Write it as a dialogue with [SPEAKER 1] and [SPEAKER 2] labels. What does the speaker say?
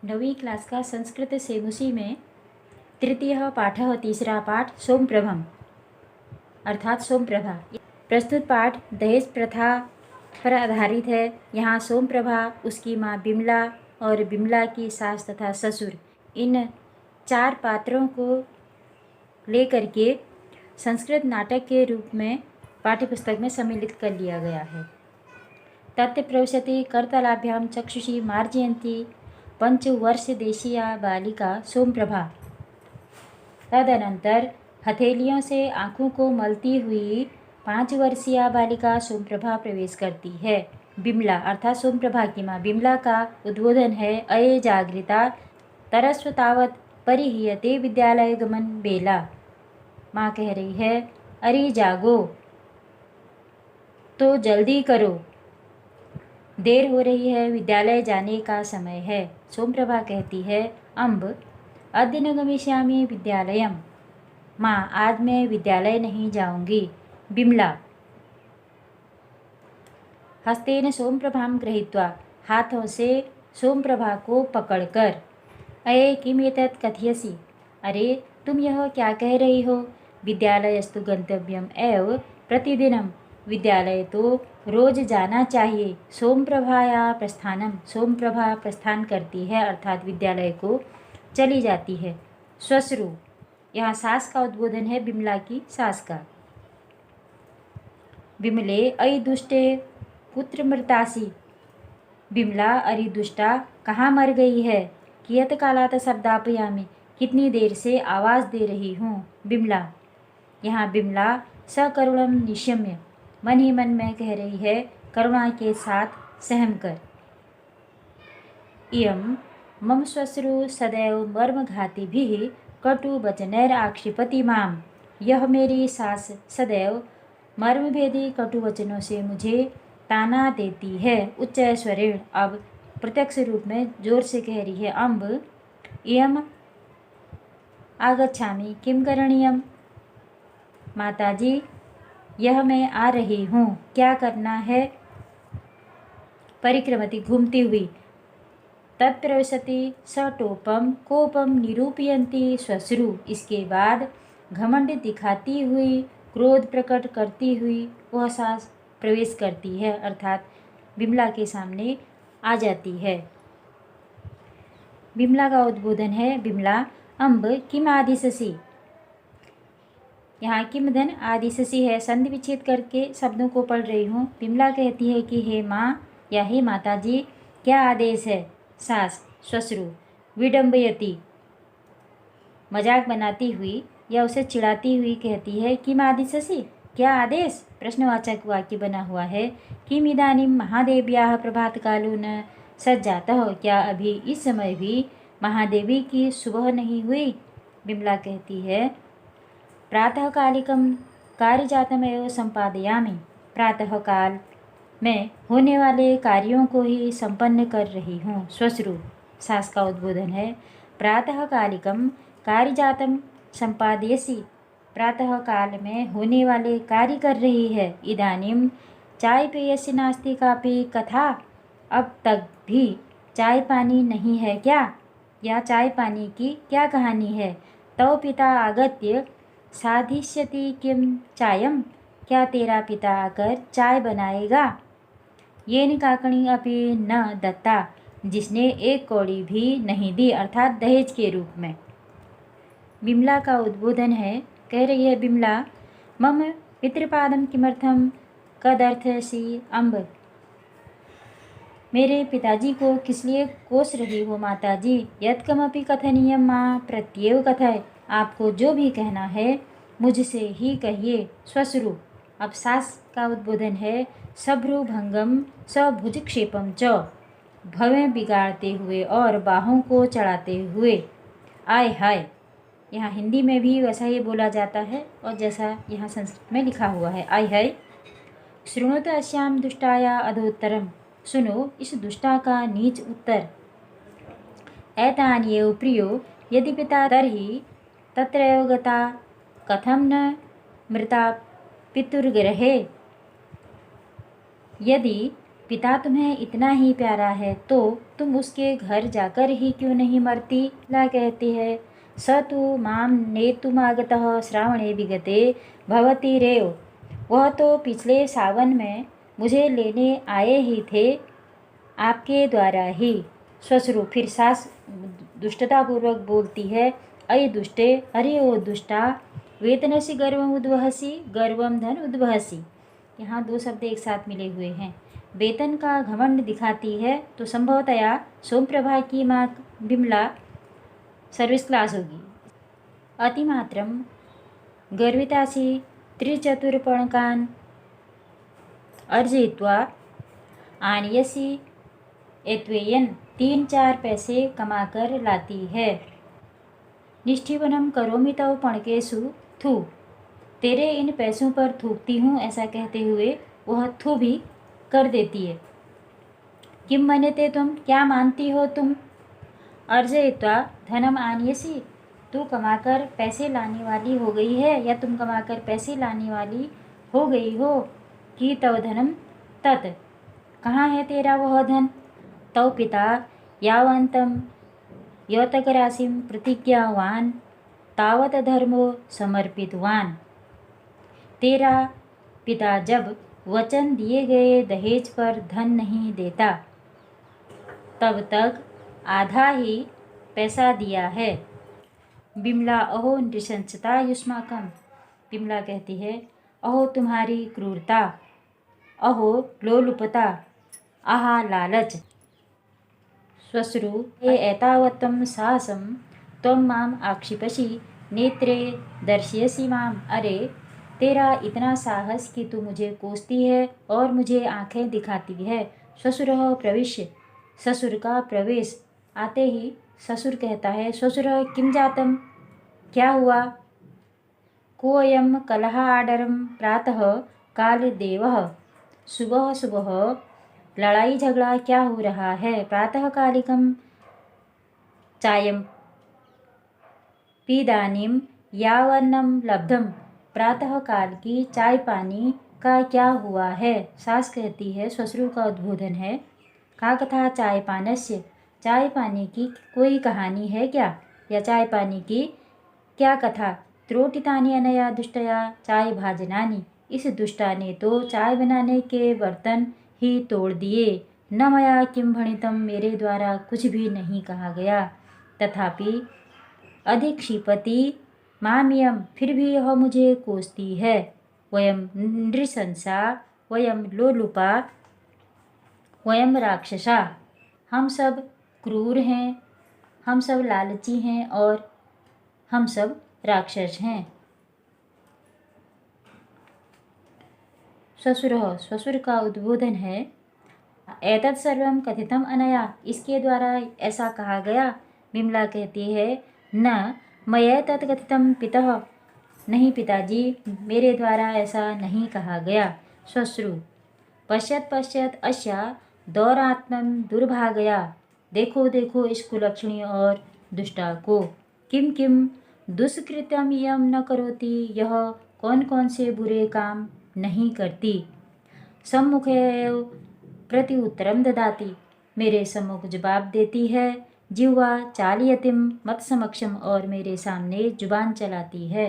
[SPEAKER 1] 9वीं class का संस्कृत सेमुसी में तृतीय पाठ तीसरा पाठ सोमप्रभम अर्थात सोमप्रभा। प्रस्तुत पाठ दहेज प्रथा पर आधारित है। यहाँ सोमप्रभा, उसकी माँ बिमला और बिमला की सास तथा ससुर, इन 4 पात्रों को लेकर के संस्कृत नाटक के रूप में पाठ्यपुस्तक में सम्मिलित कर लिया गया है। तत् प्रविशति करतलाभ्यां चक्षुषी मार्जयन्ती 5 वर्ष देशीया बालिका सोमप्रभा। तदनंतर हथेलियों से आँखों को मलती हुई 5 वर्षीय बालिका सोमप्रभा प्रवेश करती है। बिमला अर्थात सोमप्रभा की माँ बिमला का उद्बोधन है, अये जागृता तरस्व तावत परिहीयते विद्यालय गमन बेला। माँ कह रही है, अरे जागो तो जल्दी करो, देर हो रही है, विद्यालय जाने का समय है। सोमप्रभा कहती है, अम्ब अद्य न गमिष्यामि विद्यालयम। माँ, आज मैं विद्यालय नहीं जाऊंगी। बिमला हस्तेन सोमप्रभां गृहीत्वा, हाथों से सोमप्रभा को पकड़कर, अये किम एतत् कथयसि, अरे तुम यह क्या कह रही हो। विद्यालयस्तु गंतव्यम एव प्रतिदिनम, विद्यालय तो रोज जाना चाहिए। सोमप्रभाया प्रस्थानम, सोमप्रभा प्रस्थान करती है अर्थात विद्यालय को चली जाती है। श्वश्रु, यहाँ सास का उद्बोधन है, बिमला की सास का। बिमले अयि दुष्टे कुत्र मृतासी, बिमला अरे दुष्टा कहाँ मर गई है। कियत कालात शब्दापयामि, कितनी देर से आवाज़ दे रही हूँ। बिमला, यहाँ बिमला सकरुणम निशम्य, मन ही मन में कह रही है, करुणा के साथ सहम कर। इयं मम श्वश्रु सदैव मर्मघातिभिः कटु वचनैर आक्षिपति माम, यह मेरी सास सदैव मर्मभेदी कटु वचनों से मुझे ताना देती है। उच्च स्वरेण, अब प्रत्यक्ष रूप में जोर से कह रही है, अम्ब इयम आगच्छामि किम करणीयम, माताजी यह मैं आ रही हूँ, क्या करना है। परिक्रमति, घूमती हुई। तत्प्रविशति सटोपम कोपम निरूपयन्ती श्वश्रु, इसके बाद घमंड दिखाती हुई, क्रोध प्रकट करती हुई वह सास प्रवेश करती है अर्थात बिमला के सामने आ जाती है। बिमला का उद्बोधन है, बिमला अम्ब किम आदिशसि, यहाँ किम धन आदिशसि है, संधि विच्छेद करके शब्दों को पढ़ रही हूँ। बिमला कहती है कि हे माँ या हे माताजी, क्या आदेश है। सास श्वश्रु विडम्बयति, मजाक बनाती हुई या उसे चिढ़ाती हुई कहती है, किम आदिशसि, क्या आदेश, प्रश्नवाचक वाक्य बना हुआ है। किम इदानीं महादेव्याः प्रभातकालो न सज्जातः, क्या अभी इस समय भी महादेवी की सुबह नहीं हुई। बिमला कहती है, प्रातःकालिकं कार्यजातमेव संपादयामि, प्रातःकाल में होने वाले कार्यों को ही संपन्न कर रही हूँ। श्वश्रु सास का उद्बोधन है, प्रातःकालिकं कार्यजातं संपादयसि, प्रातःकाल में होने वाले कार्य कर रही है। इदानीं चाय पेयस्य नास्ति कापि कथा, अब तक भी चाय पानी नहीं है क्या, या चाय पानी की क्या कहानी है। तव पिता आगत्य साधिष्यति किम चायम, क्या तेरा पिता आकर चाय बनाएगा। येन काकणी अपि न दत्ता, जिसने एक कौड़ी भी नहीं दी अर्थात दहेज के रूप में। बिमला का उद्बोधन है, कह रही है बिमला, मम पितृपादम किमर्थम कदर्थसी अम्ब, मेरे पिताजी को किस लिए कोस रही हो माताजी। यत्कमपि कथनीयम माँ प्रत्येव कथय, आपको जो भी कहना है मुझसे ही कहिए। श्वश्रु, अब सास का उद्बोधन है, सभ्रुभंगम सभुजक्षेपम च, भवें बिगाड़ते हुए और बाहों को चढ़ाते हुए। आय हाय, यहाँ हिंदी में भी वैसा ही बोला जाता है और जैसा यहाँ संस्कृत में लिखा हुआ है, आय हाय। शृणुत अस्याम दुष्टाया अधोत्तरम, सुनो इस दुष्टा का नीच उत्तर। एतान्येव प्रियो यदि पिता तर्हि तत्रैव गता, कथम न मृता पितुर्गृहे। यदि पिता तुम्हें इतना ही प्यारा है तो तुम उसके घर जाकर ही क्यों नहीं मरती। ला कहती है स तु माम नेतुमागतः श्रावणे विगते भवती रेव। वह तो पिछले सावन में मुझे लेने आए ही थे, आपके द्वारा ही। श्वश्रु फिर सास दुष्टतापूर्वक बोलती है अय दुष्टे, अरे ओ दुष्टा, वेतनसी गर्वम उद्वहसी, गर्वम धन उद्वहसी। यहाँ दो शब्द एक साथ मिले हुए हैं। वेतन का घमंड दिखाती है तो संभवतया सोमप्रभा की माँ बिमला सर्विस क्लास होगी। अतिमात्रम गर्वितासी त्रिचतुर्पणकान अर्जयित्वा आनयसी एत्वेयन, 3-4 पैसे कमाकर लाती है। निष्ठीवनम करोमि तव पणकेशु थू, तेरे इन पैसों पर थूकती हूँ, ऐसा कहते हुए वह थू भी कर देती है। किम मन्यते तुम, क्या मानती हो तुम। अर्जयित्वा धनम आनयसी, तू कमाकर पैसे लाने वाली हो गई है या तुम कमाकर पैसे लाने वाली हो गई हो। कि तव धनम तत्, कहाँ है तेरा वह धन। तव पिता यावंतम यौतकराशिम प्रतिज्ञावान तावत धर्मो समर्पितवान, तेरा पिता जब वचन दिए गए दहेज पर धन नहीं देता तब तक आधा ही पैसा दिया है। बिमला अहो नृशंसता युष्माकम, बिमला कहती है अहो तुम्हारी क्रूरता, अहो लोलुपता, आहा लालच। श्वश्रु ये एतावत्तम साहसम त्वं माम आक्षिपसि नेत्रे दर्शयसि माम, अरे तेरा इतना साहस कि तू मुझे कोसती है और मुझे आंखें दिखाती है। श्वशुरः प्रविश्य, ससुर का प्रवेश आते ही ससुर कहता है श्वशुरः किम जातम, क्या हुआ। कोऽयं कलह आडरम प्रातः काल देवः, सुबह सुबह लड़ाई झगड़ा क्या हो रहा है। प्रातःकालिकम चायम पीदानीम यावन्नम लब्धम, प्रातः काल की चाय पानी का क्या हुआ है। सास कहती है श्वश्रु का उद्बोधन है का कथा चाय पानस्य, चाय पानी की कोई कहानी है क्या, या चाय पानी की क्या कथा। त्रोटितानि अनया दुष्टया चाय भाजनानि, इस दुष्टा ने तो चाय बनाने के बर्तन ही तोड़ दिए। न मया किम भणितम, मेरे द्वारा कुछ भी नहीं कहा गया। तथापि अधिक्षिपति मामियम, फिर भी यह मुझे कोसती है। वयम नृशंसा, वयम लोलुपा, वयम राक्षसा, हम सब क्रूर हैं, हम सब लालची हैं और हम सब राक्षस हैं। श्वशुरः, श्वशुर का उद्बोधन है एतत् सर्वम कथितम अनया, इसके द्वारा ऐसा कहा गया। बिमला कहती है न मया तत् कथितम पितः, नहीं पिताजी, मेरे द्वारा ऐसा नहीं कहा गया। श्वश्रु पश्यत पश्यत अस्या दौरात्मम दुर्भागया, देखो देखो इस कुलक्षणी और दुष्टा को। किम किम दुष्कृत्यम यम न करोति, यह कौन कौन से बुरे काम नहीं करती। सम्मुखे प्रति उत्तरम ददाति, मेरे सम्मुख जवाब देती है। जिह्वा चालयतिम मत समक्षम, और मेरे सामने जुबान चलाती है।